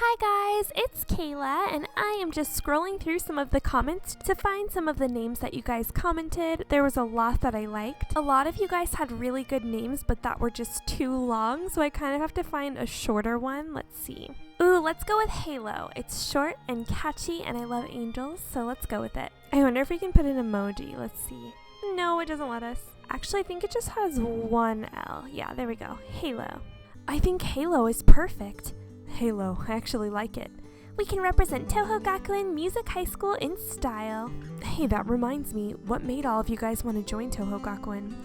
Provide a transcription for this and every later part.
Hi guys, it's Kayla, and I am just scrolling through some of the comments to find some of the names that you guys commented. There was a lot that I liked. A lot of you guys had really good names, but that were just too long, so I kind of have to find a shorter one. Let's see. Ooh, let's go with Halo. It's short and catchy, and I love angels, so let's go with it. I wonder if we can put an emoji. Let's see. No, it doesn't let us. Actually, I think it just has one L. Yeah, there we go. Halo. I think Halo is perfect. Halo, I actually like it. We can represent Toho Gakuen Music High School in style. Hey, that reminds me, what made all of you guys want to join Toho Gakuen?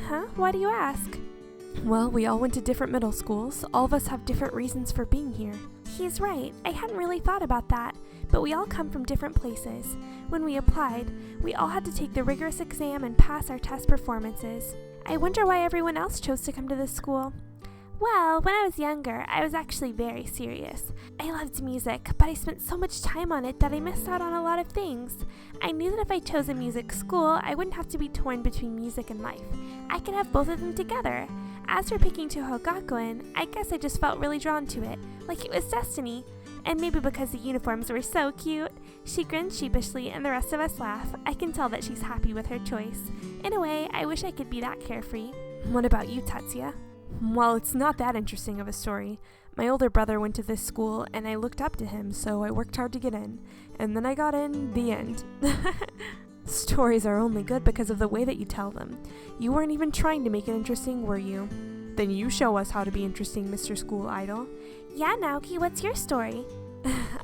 Huh? Why do you ask? Well, we all went to different middle schools. All of us have different reasons for being here. He's right. I hadn't really thought about that, but we all come from different places. When we applied, we all had to take the rigorous exam and pass our test performances. I wonder why everyone else chose to come to this school. Well, when I was younger, I was actually very serious. I loved music, but I spent so much time on it that I missed out on a lot of things. I knew that if I chose a music school, I wouldn't have to be torn between music and life. I could have both of them together. As for picking Toho Gakuen, I guess I just felt really drawn to it, like it was destiny. And maybe because the uniforms were so cute. She grinned sheepishly and the rest of us laugh. I can tell that she's happy with her choice. In a way, I wish I could be that carefree. What about you, Tetsuya? Well, it's not that interesting of a story. My older brother went to this school, and I looked up to him, so I worked hard to get in. And then I got in, the end. Stories are only good because of the way that you tell them. You weren't even trying to make it interesting, were you? Then you show us how to be interesting, Mr. School Idol. Yeah, Naoki, what's your story?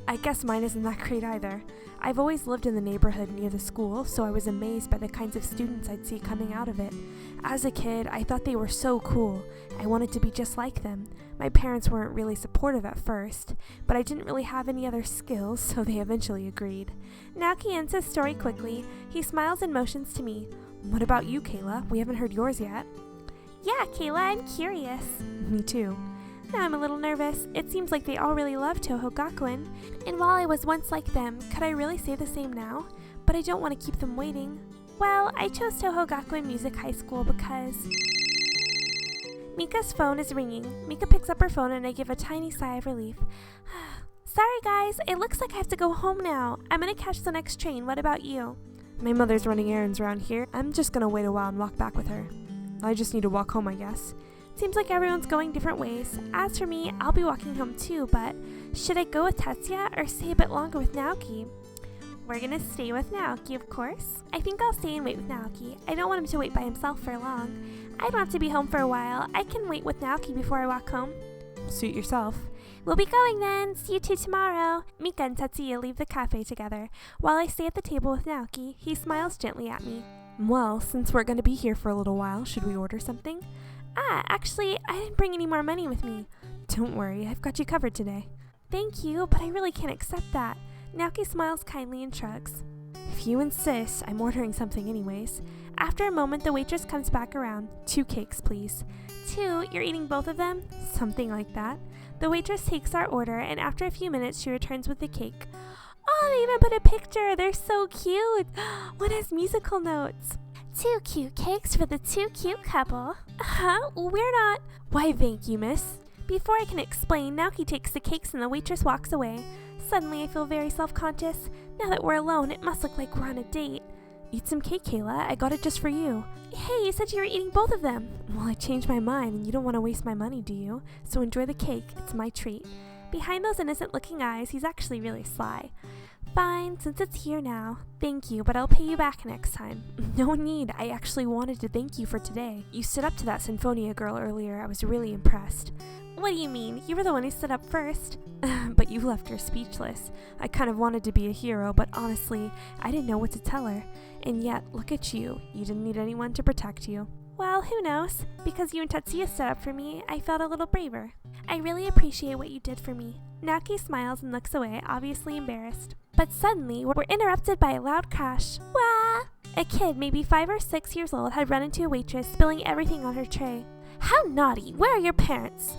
I guess mine isn't that great either. I've always lived in the neighborhood near the school, so I was amazed by the kinds of students I'd see coming out of it. As a kid, I thought they were so cool. I wanted to be just like them. My parents weren't really supportive at first, but I didn't really have any other skills, so they eventually agreed. Naoki ends his story quickly. He smiles and motions to me. What about you, Kayla? We haven't heard yours yet. Yeah, Kayla, I'm curious. Me too. Now I'm a little nervous. It seems like they all really love Toho Gakuen, and while I was once like them, could I really say the same now? But I don't want to keep them waiting. Well, I chose Toho Gakuen Music High School because... Mika's phone is ringing. Mika picks up her phone and I give a tiny sigh of relief. Sorry guys, it looks like I have to go home now. I'm gonna catch the next train. What about you? My mother's running errands around here. I'm just gonna wait a while and walk back with her. I just need to walk home, I guess. Seems like everyone's going different ways. As for me, I'll be walking home too, but should I go with Tetsuya or stay a bit longer with Naoki? We're gonna stay with Naoki, of course. I think I'll stay and wait with Naoki. I don't want him to wait by himself for long. I don't have to be home for a while. I can wait with Naoki before I walk home. Suit yourself. We'll be going then. See you two tomorrow. Mika and Tetsuya leave the cafe together. While I stay at the table with Naoki, he smiles gently at me. Well, since we're gonna be here for a little while, should we order something? Actually, I didn't bring any more money with me. Don't worry, I've got you covered today. Thank you, but I really can't accept that. Naoki smiles kindly and shrugs. If you insist, I'm ordering something anyways. After a moment, the waitress comes back around. 2 cakes, please. 2? You're eating both of them? Something like that. The waitress takes our order, and after a few minutes, she returns with the cake. Oh, they even put a picture. They're so cute. One has musical notes. 2 cute cakes for the 2 cute couple. Huh? We're not... Why, thank you, miss. Before I can explain, Naoki takes the cakes and the waitress walks away. Suddenly, I feel very self-conscious. Now that we're alone, it must look like we're on a date. Eat some cake, Kayla. I got it just for you. Hey, you said you were eating both of them. Well, I changed my mind, and you don't want to waste my money, do you? So enjoy the cake. It's my treat. Behind those innocent-looking eyes, he's actually really sly. Fine, since it's here now. Thank you, but I'll pay you back next time. No need. I actually wanted to thank you for today. You stood up to that Sinfonia girl earlier. I was really impressed. What do you mean? You were the one who stood up first. But you left her speechless. I kind of wanted to be a hero, but honestly, I didn't know what to tell her. And yet, look at you. You didn't need anyone to protect you. Well, who knows? Because you and Tetsuya stood up for me, I felt a little braver. I really appreciate what you did for me. Naoki smiles and looks away, obviously embarrassed. But suddenly, we're interrupted by a loud crash. Wah! A kid, maybe 5 or 6 years old, had run into a waitress, spilling everything on her tray. How naughty! Where are your parents?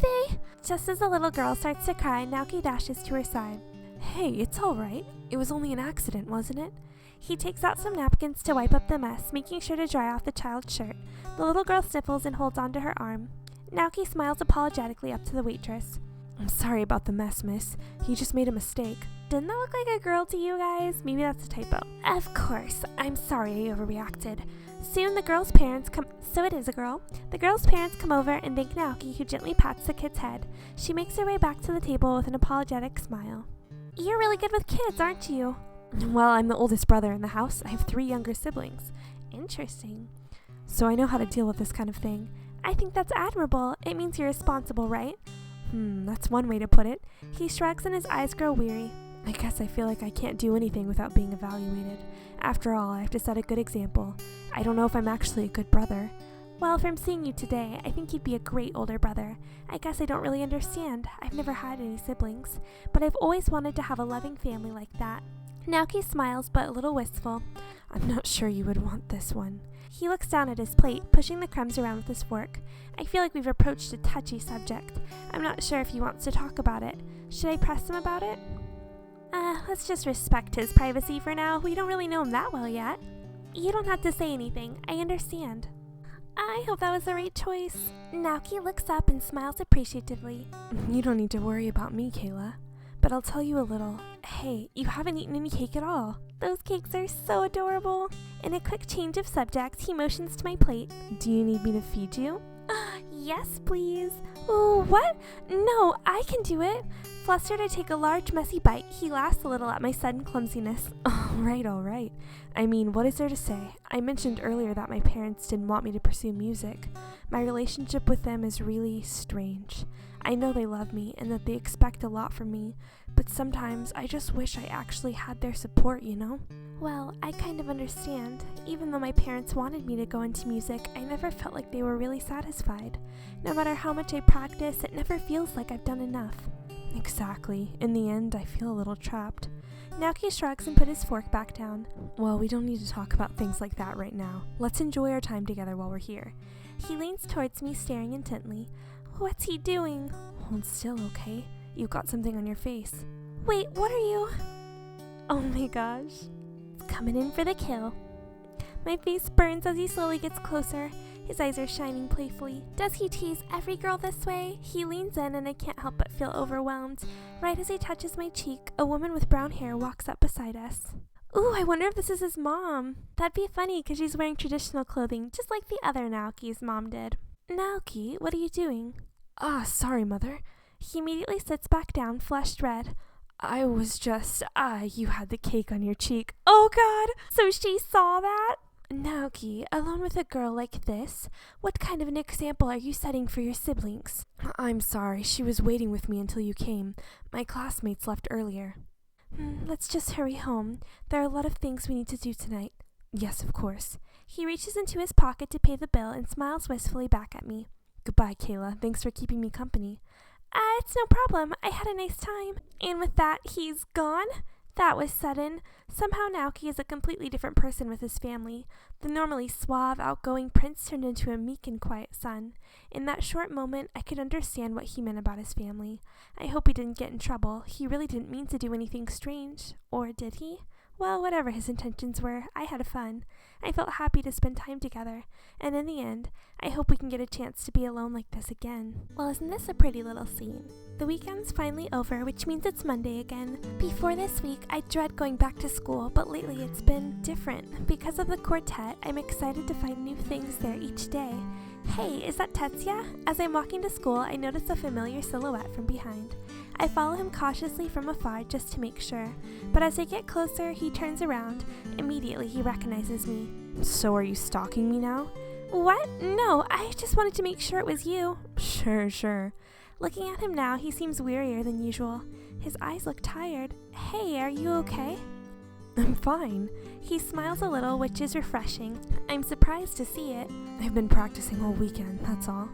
They... Just as the little girl starts to cry, Naoki dashes to her side. Hey, it's all right. It was only an accident, wasn't it? He takes out some napkins to wipe up the mess, making sure to dry off the child's shirt. The little girl sniffles and holds onto her arm. Naoki smiles apologetically up to the waitress. I'm sorry about the mess, miss. He just made a mistake. Didn't that look like a girl to you guys? Maybe that's a typo. Of course. I'm sorry I overreacted. Soon the girl's parents come... So it is a girl. The girl's parents come over and thank Naoki, who gently pats the kid's head. She makes her way back to the table with an apologetic smile. You're really good with kids, aren't you? Well, I'm the oldest brother in the house. I have 3 younger siblings. Interesting. So I know how to deal with this kind of thing. I think that's admirable. It means you're responsible, right? That's one way to put it. He shrugs and his eyes grow weary. I guess I feel like I can't do anything without being evaluated. After all, I have to set a good example. I don't know if I'm actually a good brother. Well, from seeing you today, I think you'd be a great older brother. I guess I don't really understand. I've never had any siblings, but I've always wanted to have a loving family like that. Naoki smiles, but a little wistful. I'm not sure you would want this one. He looks down at his plate, pushing the crumbs around with his fork. I feel like we've approached a touchy subject. I'm not sure if he wants to talk about it. Should I press him about it? Let's just respect his privacy for now. We don't really know him that well yet. You don't have to say anything. I understand. I hope that was the right choice. Naoki looks up and smiles appreciatively. You don't need to worry about me, Kayla. But I'll tell you a little. Hey, you haven't eaten any cake at all. Those cakes are so adorable. In a quick change of subject, he motions to my plate. Do you need me to feed you? Yes, please. Oh, what? No, I can do it. Flustered, I take a large, messy bite. He laughs a little at my sudden clumsiness. All right. I mean, what is there to say? I mentioned earlier that my parents didn't want me to pursue music. My relationship with them is really strange. I know they love me and that they expect a lot from me, but sometimes I just wish I actually had their support, you know? Well, I kind of understand. Even though my parents wanted me to go into music, I never felt like they were really satisfied. No matter how much I practice, it never feels like I've done enough. Exactly. In the end, I feel a little trapped. Naoki shrugs and put his fork back down. Well, we don't need to talk about things like that right now. Let's enjoy our time together while we're here. He leans towards me, staring intently. What's he doing? Hold still, okay? You've got something on your face. Wait, what are you? Oh my gosh. It's coming in for the kill. My face burns as he slowly gets closer. His eyes are shining playfully. Does he tease every girl this way? He leans in and I can't help but feel overwhelmed. Right as he touches my cheek, a woman with brown hair walks up beside us. Ooh, I wonder if this is his mom. That'd be funny because she's wearing traditional clothing, just like the other Naoki's mom did. Naoki, what are you doing? Sorry, mother. He immediately sits back down, flushed red. I was just, you had the cake on your cheek. Oh God, so she saw that? Naoki, alone with a girl like this? What kind of an example are you setting for your siblings? I'm sorry, she was waiting with me until you came. My classmates left earlier. Let's just hurry home. There are a lot of things we need to do tonight. Yes, of course. He reaches into his pocket to pay the bill and smiles wistfully back at me. Goodbye, Kayla. Thanks for keeping me company. It's no problem. I had a nice time. And with that, he's gone? That was sudden. Somehow Naoki is a completely different person with his family. The normally suave, outgoing prince turned into a meek and quiet son. In that short moment, I could understand what he meant about his family. I hope he didn't get in trouble. He really didn't mean to do anything strange. Or did he? Well, whatever his intentions were, I had fun. I felt happy to spend time together. And in the end, I hope we can get a chance to be alone like this again. Well, isn't this a pretty little scene? The weekend's finally over, which means it's Monday again. Before this week, I dread going back to school, but lately it's been different. Because of the quartet, I'm excited to find new things there each day. Hey, is that Tetsuya? As I'm walking to school, I notice a familiar silhouette from behind. I follow him cautiously from afar just to make sure, but as I get closer, he turns around. Immediately, he recognizes me. So are you stalking me now? What? No, I just wanted to make sure it was you. Sure. Looking at him now, he seems wearier than usual. His eyes look tired. Hey, are you okay? I'm fine. He smiles a little, which is refreshing. I'm surprised to see it. I've been practicing all weekend, that's all.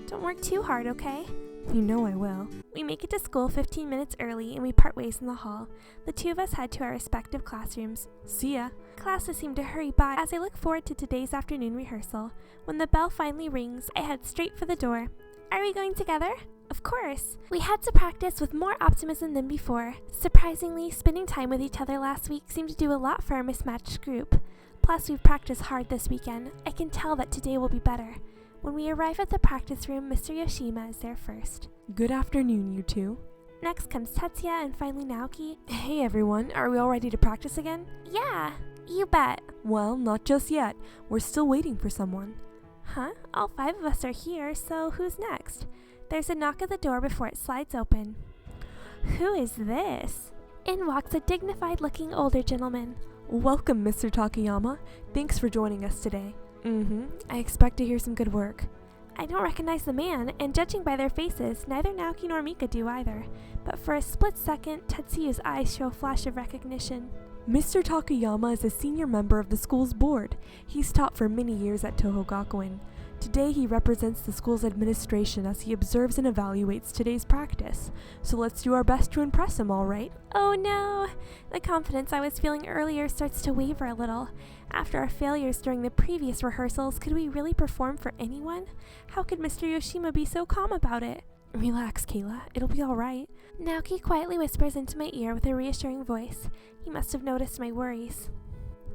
Don't work too hard, okay? You know I will. We make it to school 15 minutes early and we part ways in the hall. The two of us head to our respective classrooms. See ya. Classes seem to hurry by as I look forward to today's afternoon rehearsal. When the bell finally rings, I head straight for the door. Are we going together? Of course. We had to practice with more optimism than before. Surprisingly, spending time with each other last week seemed to do a lot for our mismatched group. Plus, we've practiced hard this weekend. I can tell that today will be better. When we arrive at the practice room, Mr. Yoshima is there first. Good afternoon, you two. Next comes Tetsuya and finally Naoki. Hey everyone, are we all ready to practice again? Yeah, you bet. Well, not just yet. We're still waiting for someone. Huh? All 5 of us are here, so who's next? There's a knock at the door before it slides open. Who is this? In walks a dignified-looking older gentleman. Welcome, Mr. Takayama. Thanks for joining us today. I expect to hear some good work. I don't recognize the man, and judging by their faces, neither Naoki nor Mika do either. But for a split second, Tetsuya's eyes show a flash of recognition. Mr. Takayama is a senior member of the school's board. He's taught for many years at Toho Gakuen. Today he represents the school's administration as he observes and evaluates today's practice. So let's do our best to impress him, all right? Oh no! The confidence I was feeling earlier starts to waver a little. After our failures during the previous rehearsals, could we really perform for anyone? How could Mr. Yoshima be so calm about it? Relax, Kayla. It'll be all right. Naoki quietly whispers into my ear with a reassuring voice. He must have noticed my worries.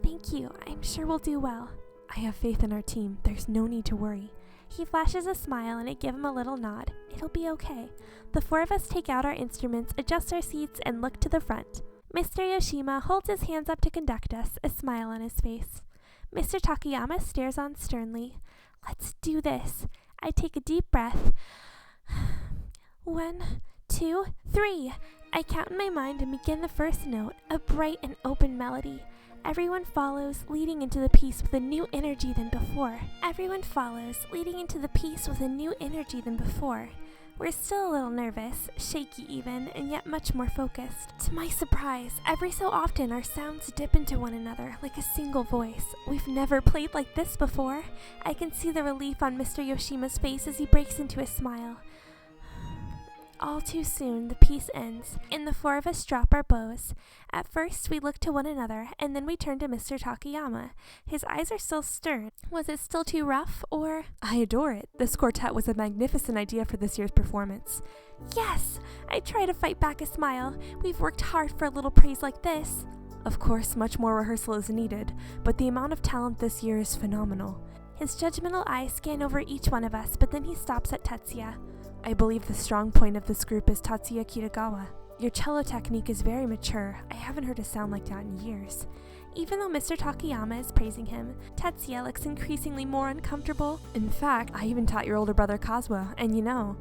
Thank you. I'm sure we'll do well. I have faith in our team. There's no need to worry. He flashes a smile and I give him a little nod. It'll be okay. The 4 of us take out our instruments, adjust our seats, and look to the front. Mr. Yoshima holds his hands up to conduct us, a smile on his face. Mr. Takayama stares on sternly. Let's do this. I take a deep breath. 1, 2, 3. I count in my mind and begin the first note, a bright and open melody. Everyone follows, leading into the piece with a new energy than before. We're still a little nervous, shaky even, and yet much more focused. To my surprise, every so often our sounds dip into one another like a single voice. We've never played like this before. I can see the relief on Mr. Yoshima's face as he breaks into a smile. All too soon, the piece ends, and the 4 of us drop our bows. At first, we look to one another, and then we turn to Mr. Takayama. His eyes are still stern. Was it still too rough, or? I adore it. This quartet was a magnificent idea for this year's performance. Yes! I try to fight back a smile. We've worked hard for a little praise like this. Of course, much more rehearsal is needed, but the amount of talent this year is phenomenal. His judgmental eyes scan over each one of us, but then he stops at Tetsuya. I believe the strong point of this group is Tetsuya Kitagawa. Your cello technique is very mature. I haven't heard a sound like that in years. Even though Mr. Takayama is praising him, Tetsuya looks increasingly more uncomfortable. In fact, I even taught your older brother Kazuo, and you know.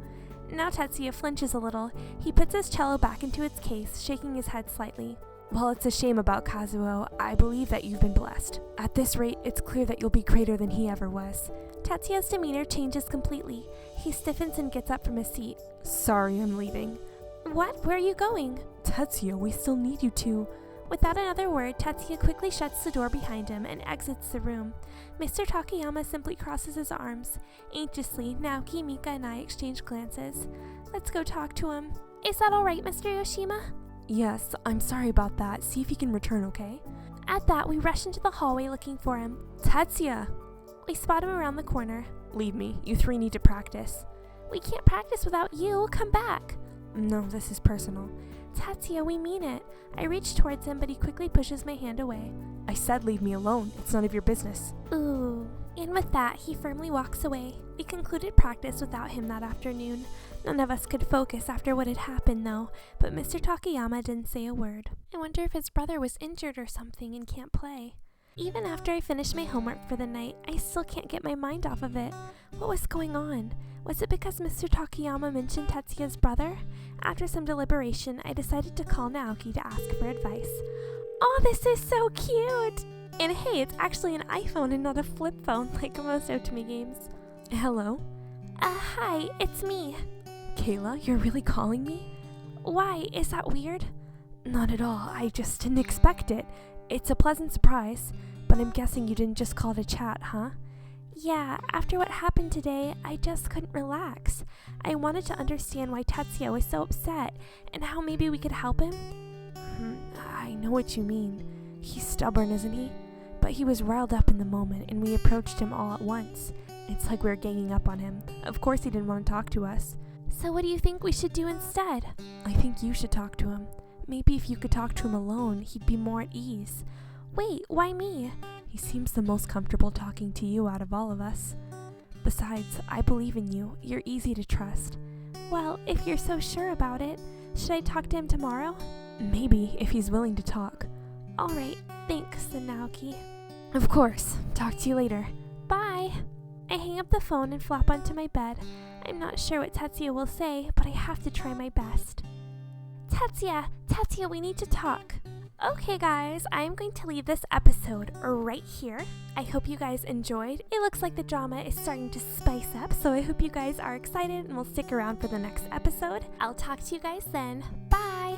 Now Tetsuya flinches a little. He puts his cello back into its case, shaking his head slightly. Well, it's a shame about Kazuo. I believe that you've been blessed. At this rate, it's clear that you'll be greater than he ever was. Tetsuya's demeanor changes completely. He stiffens and gets up from his seat. Sorry, I'm leaving. What? Where are you going? Tetsuya, we still need you to. Without another word, Tetsuya quickly shuts the door behind him and exits the room. Mr. Takayama simply crosses his arms. Anxiously, Naoki, Mika, and I exchange glances. Let's go talk to him. Is that all right, Mr. Yoshima? Yes, I'm sorry about that. See if he can return, okay? At that, we rush into the hallway looking for him. Tetsuya! We spot him around the corner. Leave me. You 3 need to practice. We can't practice without you. Come back. No, this is personal. Tetsuya, we mean it. I reach towards him, but he quickly pushes my hand away. I said leave me alone. It's none of your business. Ooh. And with that, he firmly walks away. We concluded practice without him that afternoon. None of us could focus after what had happened, though, but Mr. Takayama didn't say a word. I wonder if his brother was injured or something and can't play. Even after I finish my homework for the night, I still can't get my mind off of it. What was going on? Was it because Mr. Takayama mentioned Tetsuya's brother? After some deliberation, I decided to call Naoki to ask for advice. Oh, this is so cute! And hey, it's actually an iPhone and not a flip phone like most Otome games. Hello? Hi, it's me. Kayla, you're really calling me? Why? Is that weird? Not at all. I just didn't expect it. It's a pleasant surprise, but I'm guessing you didn't just call to chat, huh? Yeah, after what happened today, I just couldn't relax. I wanted to understand why Tetsuya was so upset, and how maybe we could help him. I know what you mean. He's stubborn, isn't he? But he was riled up in the moment, and we approached him all at once. It's like we were ganging up on him. Of course he didn't want to talk to us. So what do you think we should do instead? I think you should talk to him. Maybe if you could talk to him alone, he'd be more at ease. Wait, why me? He seems the most comfortable talking to you out of all of us. Besides, I believe in you. You're easy to trust. Well, if you're so sure about it, should I talk to him tomorrow? Maybe, if he's willing to talk. Alright, thanks, said Naoki. Of course. Talk to you later. Bye! I hang up the phone and flop onto my bed. I'm not sure what Tetsuya will say, but I have to try my best. Tetsuya, we need to talk. Okay guys, I'm going to leave this episode right here. I hope you guys enjoyed. It looks like the drama is starting to spice up, so I hope you guys are excited and will stick around for the next episode. I'll talk to you guys then. Bye!